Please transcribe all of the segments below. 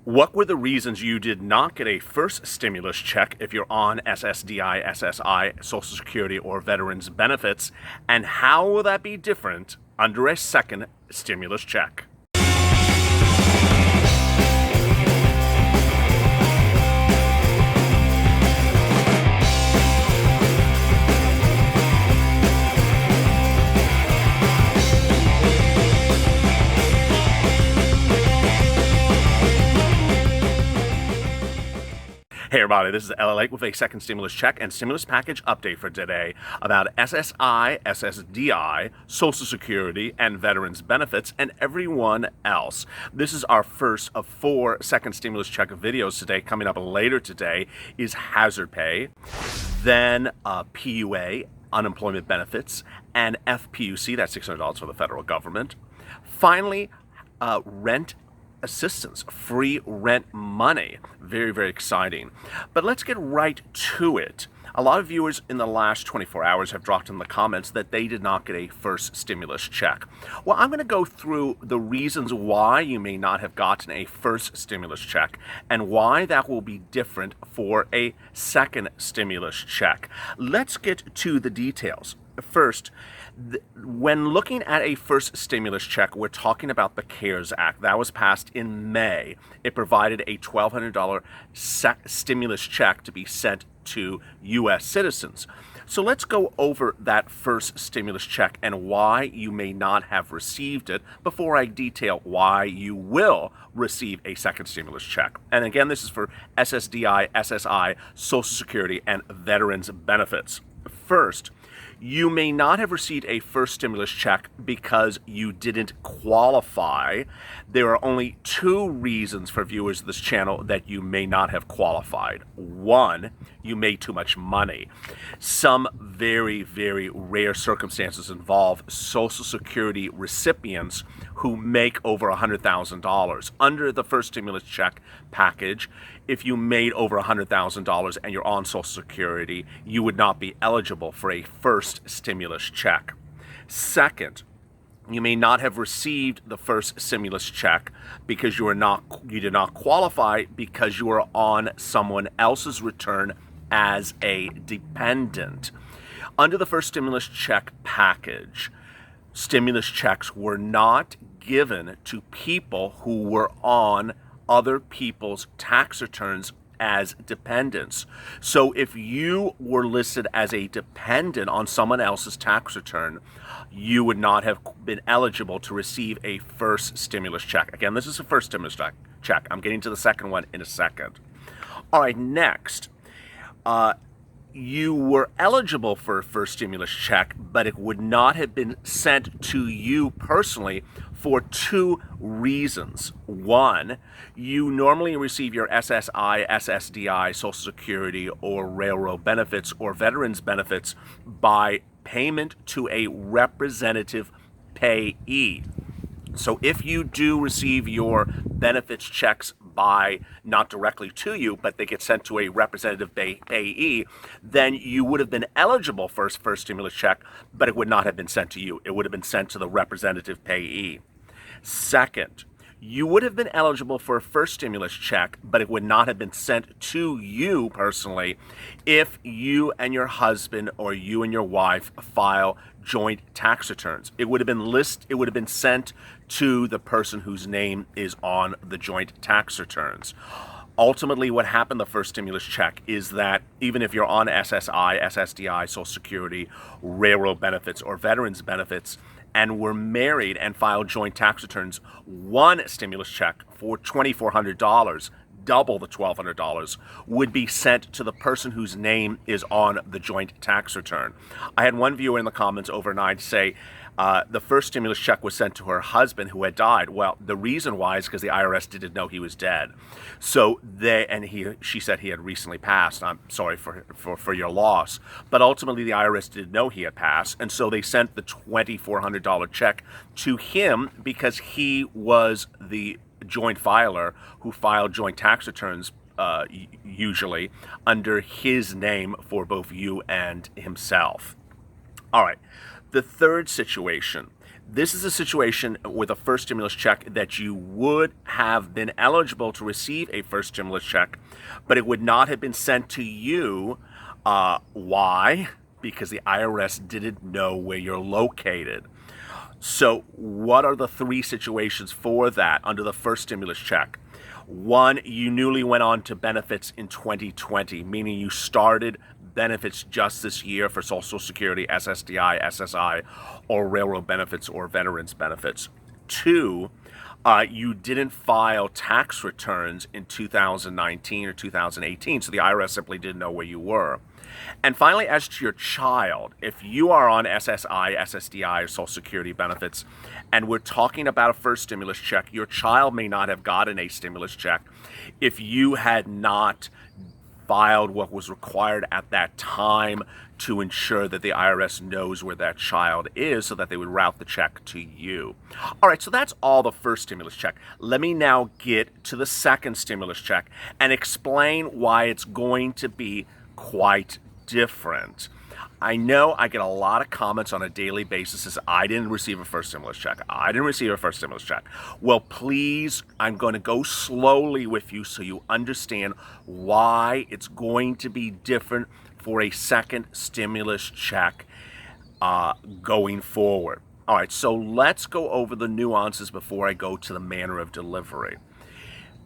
What were the reasons you did not get a first stimulus check if you're on SSDI, SSI, Social Security, or Veterans Benefits? And how will that be different under a second stimulus check? Hey everybody, this is LALATE with a second stimulus check and stimulus package update for today about SSI, SSDI, Social Security, and Veterans Benefits, and everyone else. This is our first of 4 second stimulus check videos today. Coming up later today is hazard pay, then PUA, unemployment benefits, and FPUC, that's $600 for the federal government. Finally, rent assistance, free rent money. Very, very exciting. But let's get right to it. A lot of viewers in the last 24 hours have dropped in the comments that they did not get a first stimulus check. Well, I'm going to go through the reasons why you may not have gotten a first stimulus check and why that will be different for a second stimulus check. Let's get to the details. First, when looking at a first stimulus check, we're talking about the CARES Act. That was passed in May. It provided a $1,200 stimulus check to be sent to U.S. citizens. So let's go over that first stimulus check and why you may not have received it before I detail why you will receive a second stimulus check. And again, this is for SSDI, SSI, Social Security, and Veterans Benefits. First, you may not have received a first stimulus check because you didn't qualify. There are only 2 reasons for viewers of this channel that you may not have qualified. 1, you made too much money. Some very, very rare circumstances involve Social Security recipients who make over $100,000. Under the first stimulus check package, if you made over $100,000 and you're on Social Security, you would not be eligible for a first stimulus check. Second, you may not have received the first stimulus check because you did not qualify because you were on someone else's return as a dependent. Under the first stimulus check package, stimulus checks were not given to people who were on other people's tax returns as dependents. So if you were listed as a dependent on someone else's tax return, you would not have been eligible to receive a first stimulus check. Again, this is a first stimulus check. I'm getting to the second one in a second. All right, next. You were eligible for a first stimulus check, but it would not have been sent to you personally for 2 reasons. 1, you normally receive your SSI, SSDI, Social Security, or railroad benefits or veterans benefits by payment to a representative payee. So if you do receive your benefits checks by not directly to you, but they get sent to a representative payee, then you would have been eligible for a first stimulus check, but it would not have been sent to you. It would have been sent to the representative payee. Second, you would have been eligible for a first stimulus check, but it would not have been sent to you personally if you and your husband or you and your wife file joint tax returns. It would have been sent to the person whose name is on the joint tax returns. Ultimately, what happened the first stimulus check is that even if you're on SSI, SSDI, Social Security, railroad benefits, or veterans benefits, and were married and filed joint tax returns, one stimulus check for $2,400, double the $1,200, would be sent to the person whose name is on the joint tax return. I had one viewer in the comments overnight say the first stimulus check was sent to her husband who had died. Well, the reason why is because the IRS didn't know he was dead. So she said he had recently passed. I'm sorry for your loss. But ultimately the IRS didn't know he had passed. And so they sent the $2,400 check to him because he was the joint filer who filed joint tax returns usually under his name for both you and himself. All right. The third situation, This is a situation with a first stimulus check that you would have been eligible to receive a first stimulus check, but it would not have been sent to you. Why? Because the IRS didn't know where you're located. So what are the three situations for that under the first stimulus check? One, you newly went on to benefits in 2020, meaning you started benefits just this year for Social Security, SSDI, SSI, or railroad benefits or veterans benefits. Two, you didn't file tax returns in 2019 or 2018, so the IRS simply didn't know where you were. And finally, as to your child, if you are on SSI, SSDI, or Social Security benefits, and we're talking about a first stimulus check, your child may not have gotten a stimulus check if you had not filed what was required at that time to ensure that the IRS knows where that child is so that they would route the check to you. All right, so that's all the first stimulus check. Let me now get to the second stimulus check and explain why it's going to be quite different. I know I get a lot of comments on a daily basis as I didn't receive a first stimulus check. I didn't receive a first stimulus check. Well, please, I'm going to go slowly with you so you understand why it's going to be different for a second stimulus check going forward. All right, so let's go over the nuances before I go to the manner of delivery.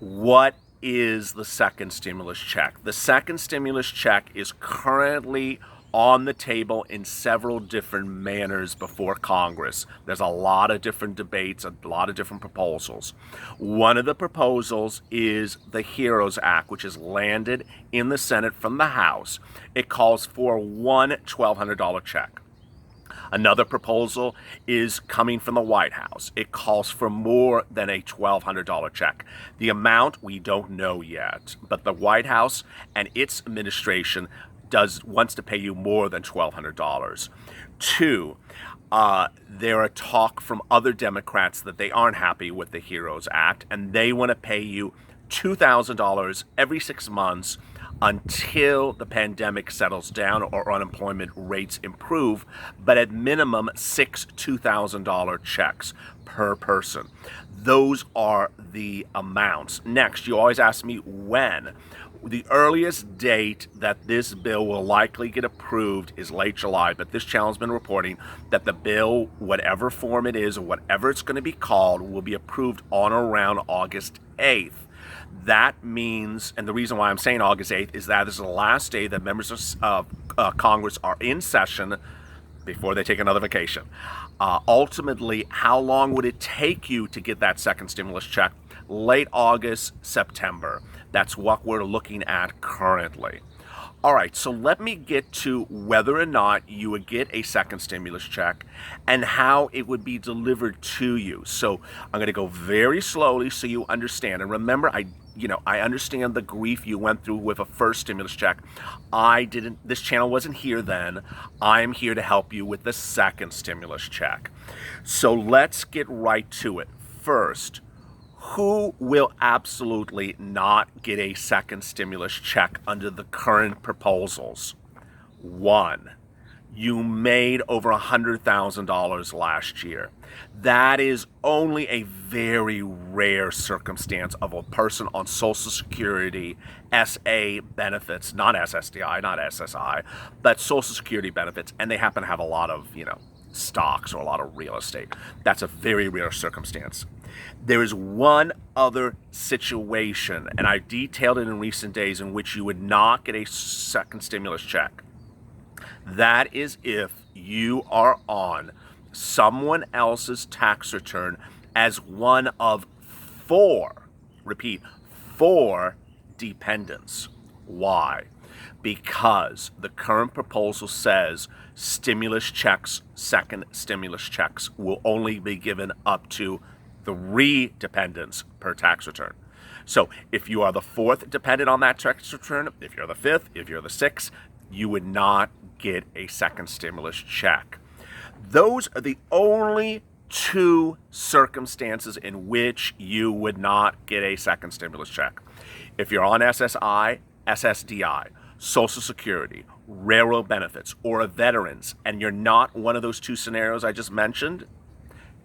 What is the second stimulus check? The second stimulus check is currently on the table in several different manners before Congress. There's a lot of different debates, a lot of different proposals. One of the proposals is the HEROES Act, which has landed in the Senate from the House. It calls for one $1,200 check. Another proposal is coming from the White House. It calls for more than a $1,200 check. The amount we don't know yet, but the White House and its administration wants to pay you more than $1,200. Two, there are talk from other Democrats that they aren't happy with the HEROES Act, and they want to pay you $2,000 every 6 months until the pandemic settles down or unemployment rates improve, but at minimum 6 $2,000 checks per person. Those are the amounts. Next, you always ask me when. The earliest date that this bill will likely get approved is late July, but this channel has been reporting that the bill, whatever form it is or whatever it's going to be called, will be approved on or around August 8th. That means, and the reason why I'm saying August 8th is that this is the last day that members of Congress are in session before they take another vacation. Ultimately, how long would it take you to get that second stimulus check? Late August, September. That's what we're looking at currently. All right, so let me get to whether or not you would get a second stimulus check and how it would be delivered to you. So I'm going to go very slowly so you understand. And remember, I understand the grief you went through with a first stimulus check. This channel wasn't here then. I'm here to help you with the second stimulus check. So let's get right to it. First, who will absolutely not get a second stimulus check under the current proposals? One, you made over $100,000 last year. That is only a very rare circumstance of a person on Social Security SA benefits, not SSDI, not SSI, but Social Security benefits, and they happen to have a lot of, stocks or a lot of real estate. That's a very rare circumstance. There is one other situation, and I detailed it in recent days, in which you would not get a second stimulus check. That is if you are on someone else's tax return as one of four dependents. Why? Because the current proposal says stimulus checks, second stimulus checks, will only be given up to 3 dependents per tax return. So if you are the 4th dependent on that tax return, if you're the 5th, if you're the 6th, you would not get a second stimulus check. Those are the only 2 circumstances in which you would not get a second stimulus check. If you're on SSI, SSDI, Social Security, railroad benefits, or a veterans, and you're not one of those 2 scenarios I just mentioned,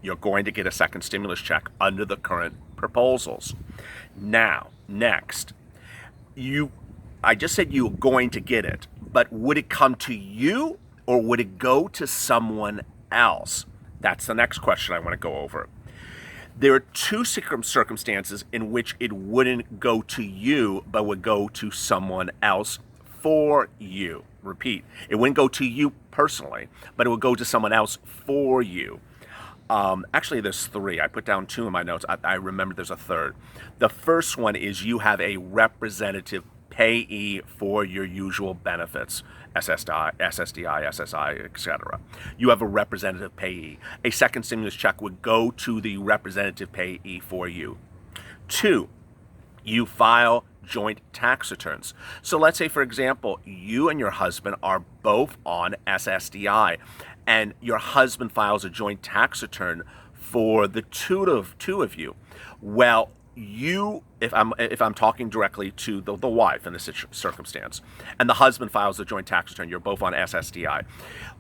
You're going to get a second stimulus check under the current proposals. Now, next, I just said you're going to get it, but would it come to you or would it go to someone else? That's the next question I want to go over. There are two circumstances in which it wouldn't go to you, but would go to someone else for you. Repeat, it wouldn't go to you personally, but it would go to someone else for you. Actually, there's three. I put down two in my notes. I remember there's a third. The first one is you have a representative payee for your usual benefits, SSDI, SSI, etc. You have a representative payee. A second stimulus check would go to the representative payee for you. Two, you file joint tax returns. So let's say, for example, you and your husband are both on SSDI, and your husband files a joint tax return for the two of you. Well, if I'm talking directly to the wife in this circumstance, and the husband files a joint tax return, you're both on SSDI.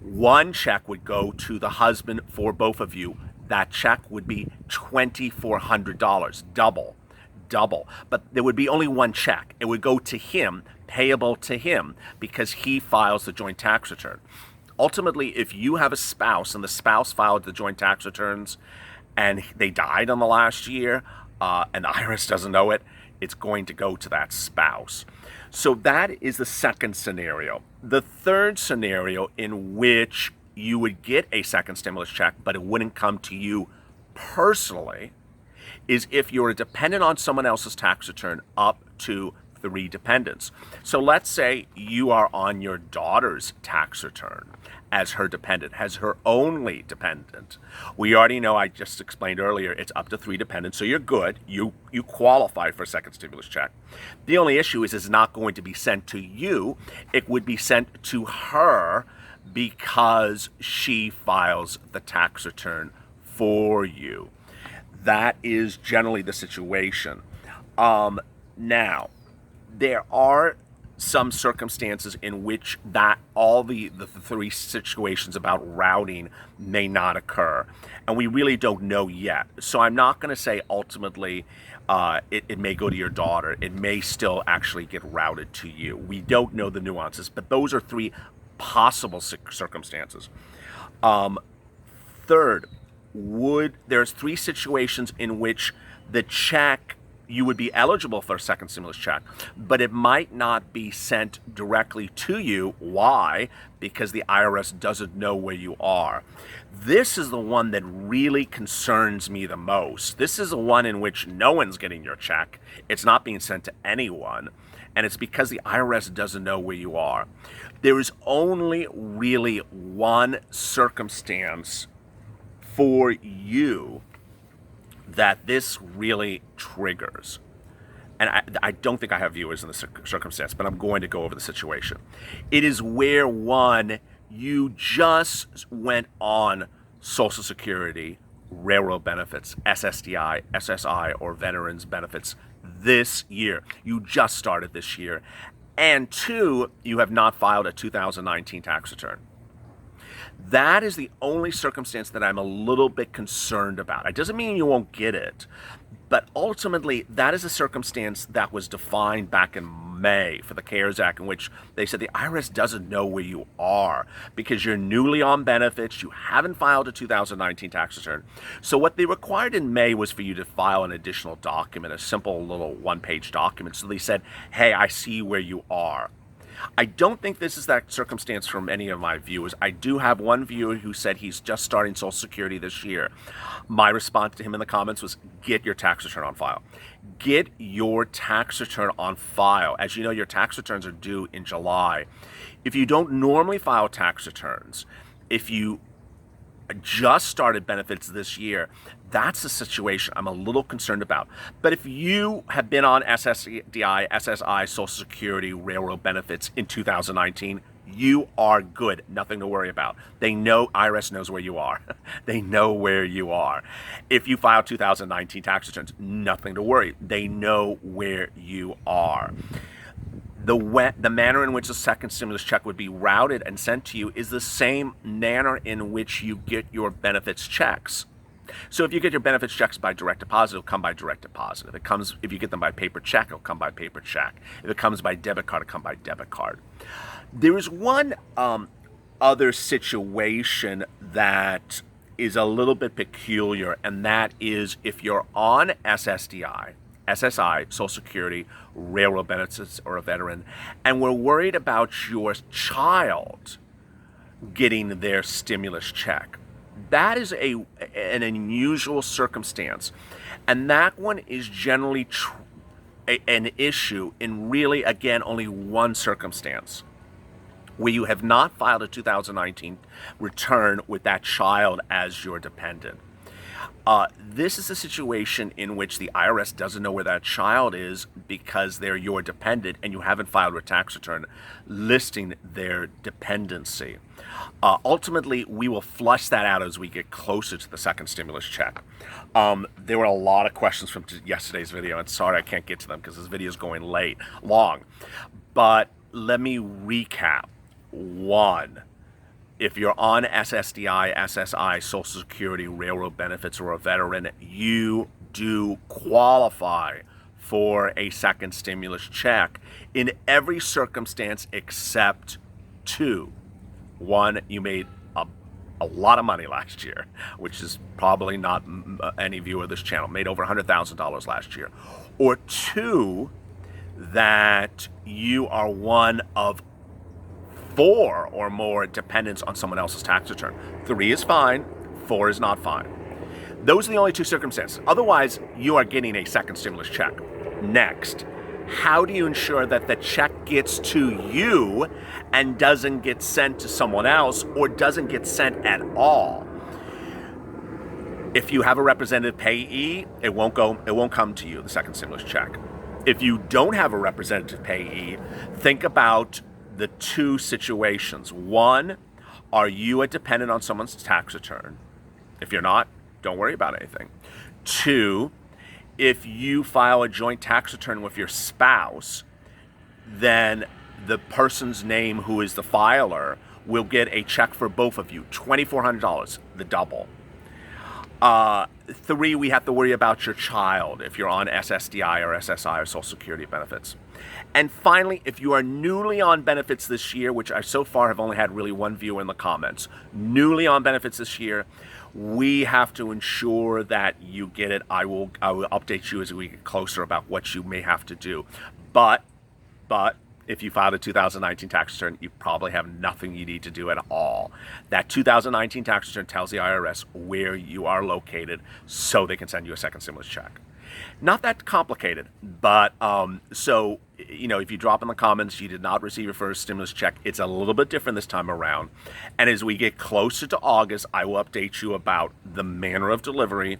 One check would go to the husband for both of you. That check would be $2,400, double. But there would be only one check. It would go to him, payable to him, because he files the joint tax return. Ultimately, if you have a spouse and the spouse filed the joint tax returns and they died in the last year, and the IRS doesn't know it, it's going to go to that spouse. So that is the second scenario. The third scenario in which you would get a second stimulus check, but it wouldn't come to you personally, is if you're dependent on someone else's tax return up to 3 dependents. So let's say you are on your daughter's tax return as her dependent, as her only dependent. We already know, I just explained earlier, it's up to 3 dependents, so you're good. You qualify for a second stimulus check. The only issue is it's not going to be sent to you. It would be sent to her because she files the tax return for you. That is generally the situation. Now, there are some circumstances in which that all the 3 situations about routing may not occur, and we really don't know yet. So I'm not going to say ultimately it may go to your daughter. It may still actually get routed to you. We don't know the nuances, but those are 3 possible circumstances. Third, there's 3 situations in which the check, you would be eligible for a second stimulus check, but it might not be sent directly to you. Why? Because the IRS doesn't know where you are. This is the one that really concerns me the most. This is the one in which no one's getting your check. It's not being sent to anyone, and it's because the IRS doesn't know where you are. There is only really one circumstance for you that this really triggers. And I don't think I have viewers in this circumstance, but I'm going to go over the situation. It is where, one, you just went on Social Security, railroad benefits, SSDI, SSI, or veterans benefits this year. You just started this year. And 2, you have not filed a 2019 tax return. That is the only circumstance that I'm a little bit concerned about. It doesn't mean you won't get it, but ultimately that is a circumstance that was defined back in May for the CARES Act, in which they said the IRS doesn't know where you are because you're newly on benefits, you haven't filed a 2019 tax return. So what they required in May was for you to file an additional document, a simple little 1-page document. So they said, hey, I see where you are. I don't think this is that circumstance from any of my viewers. I do have one viewer who said he's just starting Social Security this year. My response to him in the comments was, get your tax return on file. Get your tax return on file. As you know, your tax returns are due in July. If you don't normally file tax returns, if you just started benefits this year, that's the situation I'm a little concerned about. But if you have been on SSDI, SSI, Social Security, railroad benefits in 2019, you are good. Nothing to worry about. They know, IRS knows where you are. They know where you are. If you file 2019 tax returns, nothing to worry. They know where you are. The manner in which the second stimulus check would be routed and sent to you is the same manner in which you get your benefits checks. So if you get your benefits checks by direct deposit, it'll come by direct deposit. If you get them by paper check, it'll come by paper check. If it comes by debit card, it'll come by debit card. There is one other situation that is a little bit peculiar, and that is if you're on SSDI, SSI, Social Security, railroad benefits, or a veteran, and we're worried about your child getting their stimulus check. That is an unusual circumstance, and that one is generally an issue in really, again, only one circumstance, where you have not filed a 2019 return with that child as your dependent. This is a situation in which the IRS doesn't know where that child is because they're your dependent and you haven't filed a tax return listing their dependency. Ultimately, we will flush that out as we get closer to the second stimulus check. There were a lot of questions from yesterday's video, and sorry I can't get to them because this video is going long. But let me recap. One, if you're on SSDI, SSI, Social Security, railroad benefits, or a veteran, you do qualify for a second stimulus check in every circumstance except two. One, you made a lot of money last year, which is probably not any viewer of this channel, made over $100,000 last year. Or two, that you are one of 4 or more dependents on someone else's tax return. 3 is fine, 4 is not fine. Those are the only two circumstances. Otherwise, you are getting a second stimulus check. Next, how do you ensure that the check gets to you and doesn't get sent to someone else or doesn't get sent at all? If you have a representative payee, it won't come to you, the second stimulus check. If you don't have a representative payee, think about the two situations. One, are you a dependent on someone's tax return? If you're not, don't worry about anything. 2, if you file a joint tax return with your spouse, then the person's name who is the filer will get a check for both of you, $2,400, the double. 3, we have to worry about your child if you're on SSDI or SSI or Social Security benefits. And finally, if you are newly on benefits this year, which I so far have only had really one viewer in the comments, newly on benefits this year, we have to ensure that you get it. I will update you as we get closer about what you may have to do. But if you filed a 2019 tax return, you probably have nothing you need to do at all. That 2019 tax return tells the IRS where you are located so they can send you a second stimulus check. Not that complicated, but so, you know, if you drop in the comments you did not receive your first stimulus check, it's a little bit different this time around. And as we get closer to August, I will update you about the manner of delivery,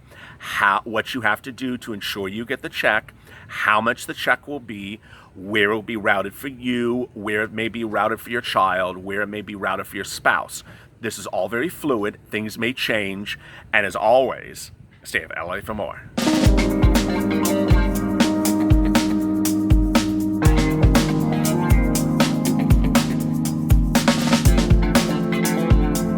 what you have to do to ensure you get the check, how much the check will be, where it will be routed for you, where it may be routed for your child, where it may be routed for your spouse. This is all very fluid. Things may change. And as always, stay with LA for more.